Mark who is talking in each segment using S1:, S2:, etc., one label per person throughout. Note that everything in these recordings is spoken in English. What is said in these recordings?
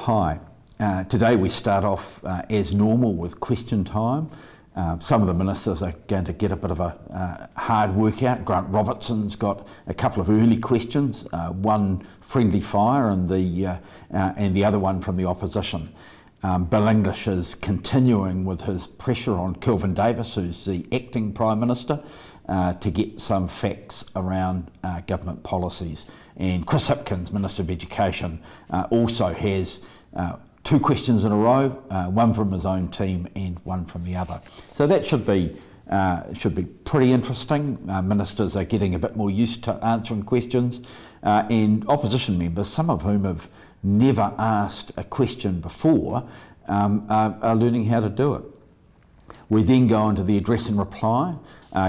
S1: Hi. Today we start off as normal with question time. Some of the ministers are going to get a bit of a hard workout. Grant Robertson's got a couple of early questions, one friendly fire and the other one from the opposition. Bill English is continuing with his pressure on Kelvin Davis, who's the acting Prime Minister, to get some facts around government policies. And Chris Hipkins, Minister of Education, also has two questions in a row, one from his own team and one from the other. So that should be pretty interesting. Ministers are getting a bit more used to answering questions, and opposition members, some of whom have never asked a question before, are learning how to do it. We then go into the address and reply.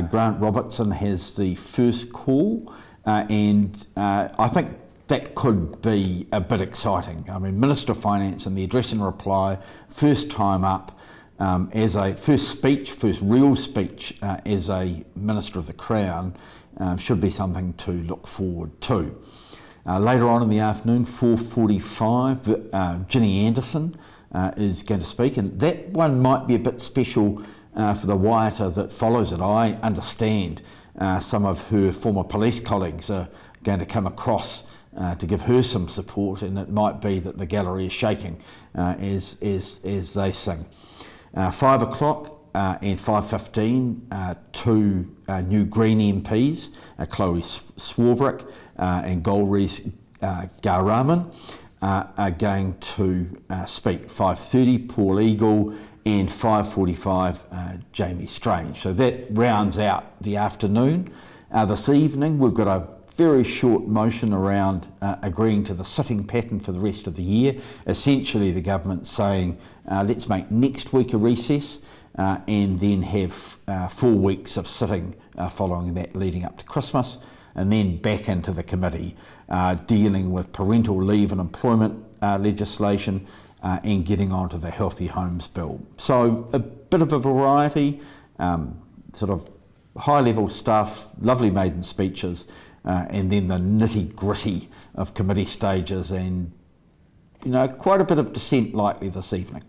S1: Grant Robertson has the first call, and I think that could be a bit exciting. I mean, Minister of Finance and the address and reply, first time up, as a first real speech as a Minister of the Crown, should be something to look forward to. Later on in the afternoon, 4:45, Ginny Anderson is going to speak, and that one might be a bit special for the Waiata that follows it. I understand some of her former police colleagues are going to come across to give her some support, and it might be that the gallery is shaking as they sing. 5 o'clock and 5:15, two new Green MPs, Chloe Swarbrick and Golriz Garaman, are going to speak. 5:30, Paul Eagle, and 5:45, Jamie Strange. So that rounds out the afternoon. This evening we've got a very short motion around agreeing to the sitting pattern for the rest of the year. Essentially the government saying let's make next week a recess and then have 4 weeks of sitting following that leading up to Christmas, and then back into the committee dealing with parental leave and employment legislation and getting on to the Healthy Homes Bill. So a bit of a variety, sort of high level stuff, lovely maiden speeches, and then the nitty gritty of committee stages, and quite a bit of dissent likely this evening.